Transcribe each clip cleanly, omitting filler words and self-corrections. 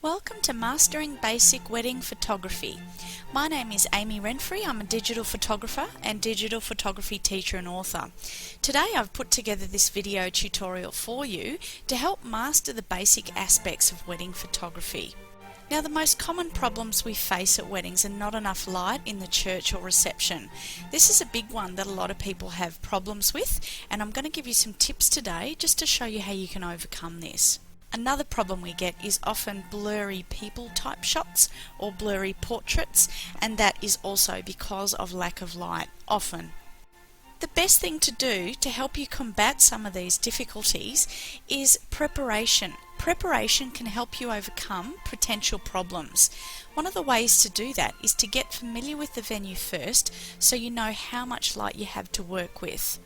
Welcome to Mastering Basic Wedding Photography. My name is Amy Renfrey. I'm a digital photographer and digital photography teacher and author. Today I've put together this video tutorial for you to help master the basic aspects of wedding photography. Now, the most common problems we face at weddings are not enough light in the church or reception. This is a big one that a lot of people have problems with, and I'm going to give you some tips today just to show you how you can overcome this. Another problem we get is often blurry people type shots or blurry portraits, and that is also because of lack of light, often. The best thing to do to help you combat some of these difficulties is preparation. Preparation can help you overcome potential problems. One of the ways to do that is to get familiar with the venue first so you know how much light you have to work with.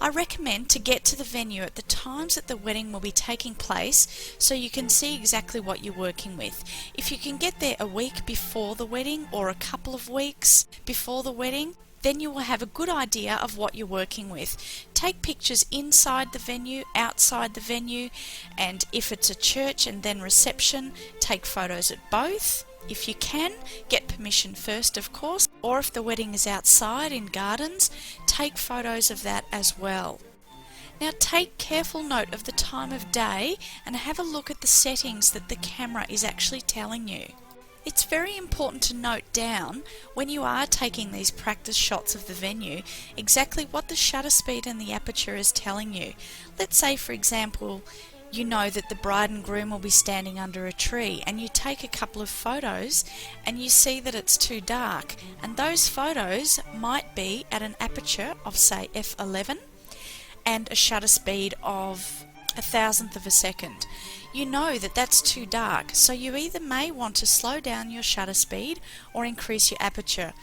I recommend to get to the venue at the times that the wedding will be taking place so you can see exactly what you're working with. If you can get there a week before the wedding or a couple of weeks before the wedding, then you will have a good idea of what you're working with. Take pictures inside the venue, outside the venue, and if it's a church and then reception, take photos at both. If you can, get permission first, of course, or if the wedding is outside in gardens, take photos of that as well. Now, take careful note of the time of day and have a look at the settings that the camera is actually telling you. It's very important to note down, when you are taking these practice shots of the venue, exactly what the shutter speed and the aperture is telling you. Let's say, for example, you know that the bride and groom will be standing under a tree, and you take a couple of photos and you see that it's too dark, and those photos might be at an aperture of, say, f11 and a shutter speed of 1,000th of a second. You know that that's too dark, so you either may want to slow down your shutter speed or increase your aperture.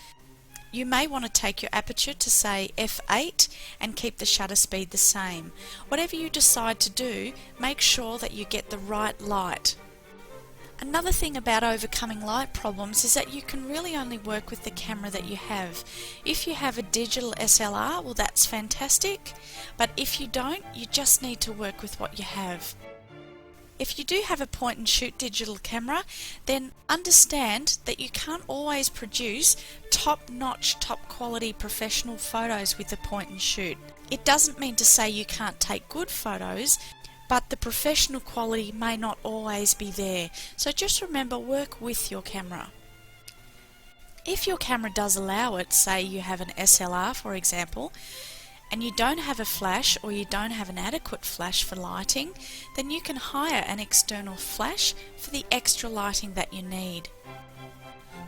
You may want to take your aperture to, say, f8 and keep the shutter speed the same. Whatever you decide to do, make sure that you get the right light. Another thing about overcoming light problems is that you can really only work with the camera that you have. If you have a digital SLR, well, that's fantastic, but if you don't, you just need to work with what you have. If you do have a point and shoot digital camera, then understand that you can't always produce top-notch, top-quality professional photos with a point and shoot. It doesn't mean to say you can't take good photos, but the professional quality may not always be there. So just remember, work with your camera. If your camera does allow it, say you have an SLR for example, and you don't have a flash or you don't have an adequate flash for lighting, then you can hire an external flash for the extra lighting that you need.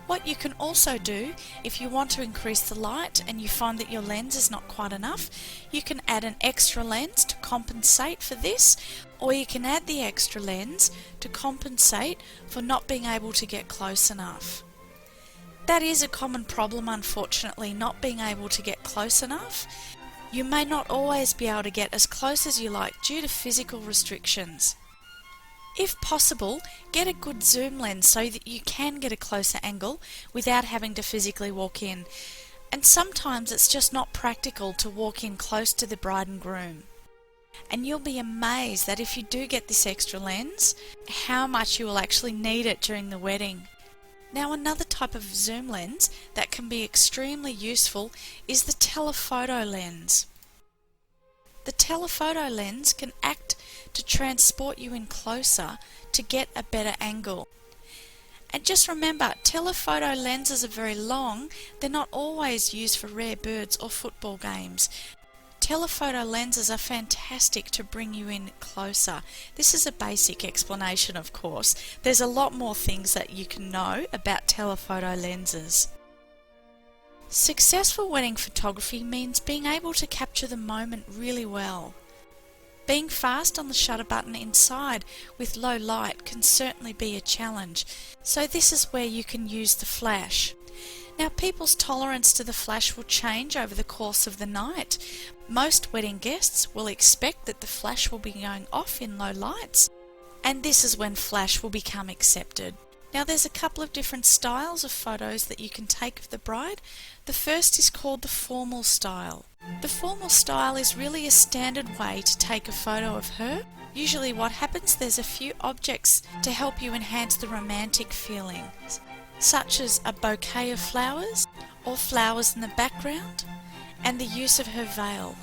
What you can also do, if you want to increase the light and you find that your lens is not quite enough, you can add an extra lens to compensate for this, or you can add the extra lens to compensate for not being able to get close enough. That is a common problem, unfortunately, not being able to get close enough. You may not always be able to get as close as you like due to physical restrictions. If possible, get a good zoom lens so that you can get a closer angle without having to physically walk in. And sometimes it's just not practical to walk in close to the bride and groom. And you'll be amazed that if you do get this extra lens, how much you will actually need it during the wedding. Now, another type of zoom lens that can be extremely useful is the telephoto lens. The telephoto lens can act to transport you in closer to get a better angle. And just remember, telephoto lenses are very long. They're not always used for rare birds or football games. Telephoto lenses are fantastic to bring you in closer. This is a basic explanation, of course. There's a lot more things that you can know about telephoto lenses. Successful wedding photography means being able to capture the moment really well. Being fast on the shutter button inside with low light can certainly be a challenge, so this is where you can use the flash. Now, people's tolerance to the flash will change over the course of the night. Most wedding guests will expect that the flash will be going off in low lights, and this is when flash will become accepted. Now, there's a couple of different styles of photos that you can take of the bride. The first is called the formal style. The formal style is really a standard way to take a photo of her Usually what happens, there's a few objects to help you enhance the romantic feelings, such as a bouquet of flowers or flowers in the background, and the use of her veil.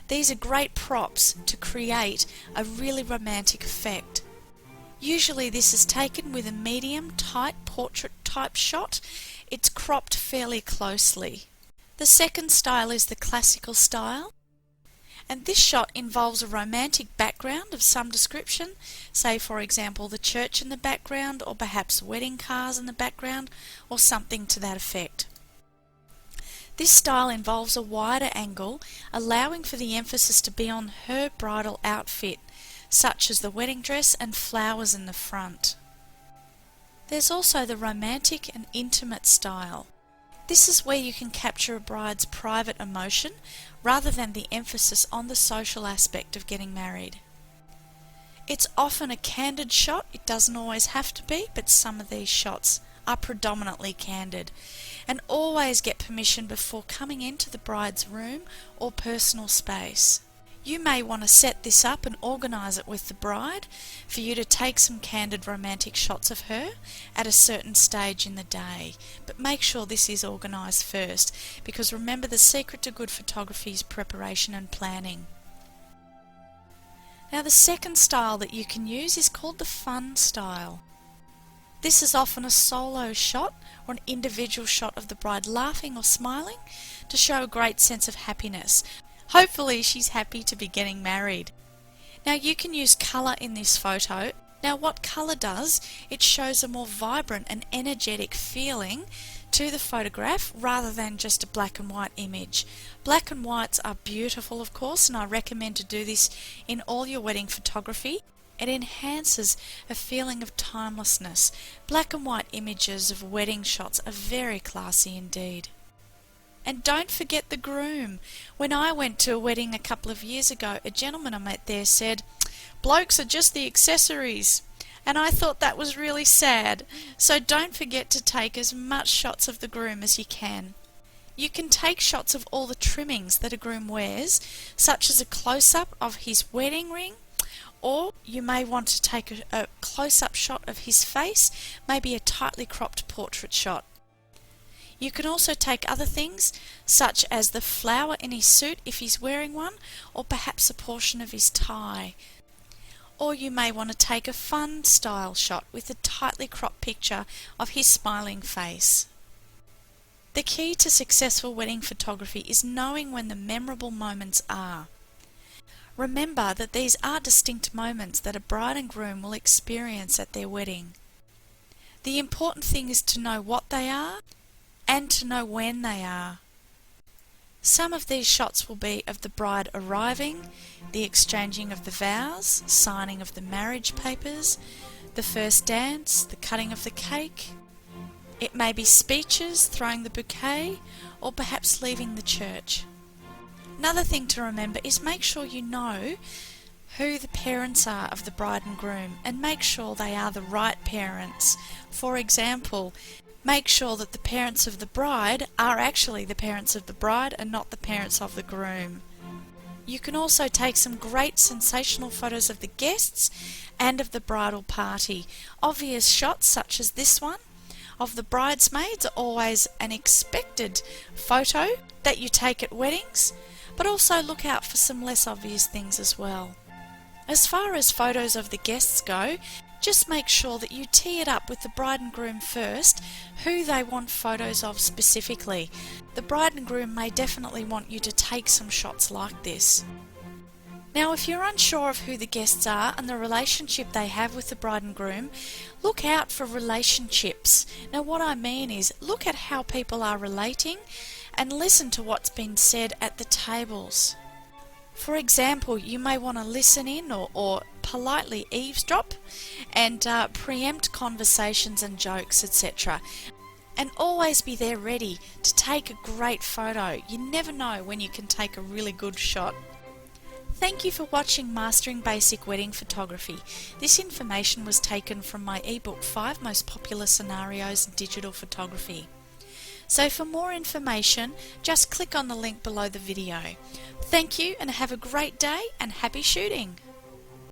These are great props to create a really romantic effect. Usually this is taken with a medium tight portrait type shot. It's cropped fairly closely. The second style is the classical style, and this shot involves a romantic background of some description, say for example the church in the background, or perhaps wedding cars in the background, or something to that effect. This style involves a wider angle, allowing for the emphasis to be on her bridal outfit, such as the wedding dress and flowers in the front. There's also the romantic and intimate style. This is where you can capture a bride's private emotion rather than the emphasis on the social aspect of getting married. It's often a candid shot. It doesn't always have to be, but some of these shots are predominantly candid. And always get permission before coming into the bride's room or personal space. You may want to set this up and organise it with the bride for you to take some candid romantic shots of her at a certain stage in the day. But make sure this is organised first, because remember, the secret to good photography is preparation and planning. Now the second style that you can use is called the fun style. This is often a solo shot or an individual shot of the bride laughing or smiling to show a great sense of happiness. Hopefully she's happy to be getting married. Now you can use colour in this photo. Now what colour does, it shows a more vibrant and energetic feeling to the photograph rather than just a black and white image. Black and whites are beautiful, of course, and I recommend to do this in all your wedding photography. It enhances a feeling of timelessness. Black and white images of wedding shots are very classy indeed. And don't forget the groom. When I went to a wedding a couple of years ago, a gentleman I met there said, "Blokes are just the accessories." And I thought that was really sad. So don't forget to take as much shots of the groom as you can. You can take shots of all the trimmings that a groom wears, such as a close-up of his wedding ring, or you may want to take a close-up shot of his face, maybe a tightly cropped portrait shot. You can also take other things, such as the flower in his suit if he's wearing one, or perhaps a portion of his tie. Or you may want to take a fun style shot with a tightly cropped picture of his smiling face. The key to successful wedding photography is knowing when the memorable moments are. Remember that these are distinct moments that a bride and groom will experience at their wedding. The important thing is to know what they are and to know when they are. Some of these shots will be of the bride arriving, the exchanging of the vows, signing of the marriage papers, the first dance, the cutting of the cake. It may be speeches, throwing the bouquet, or perhaps leaving the church. Another thing to remember is make sure you know who the parents are of the bride and groom, and make sure they are the right parents. For example, make sure that the parents of the bride are actually the parents of the bride and not the parents of the groom. You can also take some great sensational photos of the guests and of the bridal party. Obvious shots such as this one of the bridesmaids are always an expected photo that you take at weddings, but also look out for some less obvious things as well. As far as photos of the guests go, just make sure that you tee it up with the bride and groom first, who they want photos of specifically. The bride and groom may definitely want you to take some shots like this. Now, if you're unsure of who the guests are and the relationship they have with the bride and groom, look out for relationships. Now, what I mean is, look at how people are relating and listen to what's been said at the tables. For example, you may want to listen in or politely eavesdrop and preempt conversations and jokes, etc. And always be there ready to take a great photo. You never know when you can take a really good shot. Thank you for watching Mastering Basic Wedding Photography. This information was taken from my ebook 5 Most Popular Scenarios in Digital Photography. So for more information, just click on the link below the video. Thank you and have a great day and happy shooting!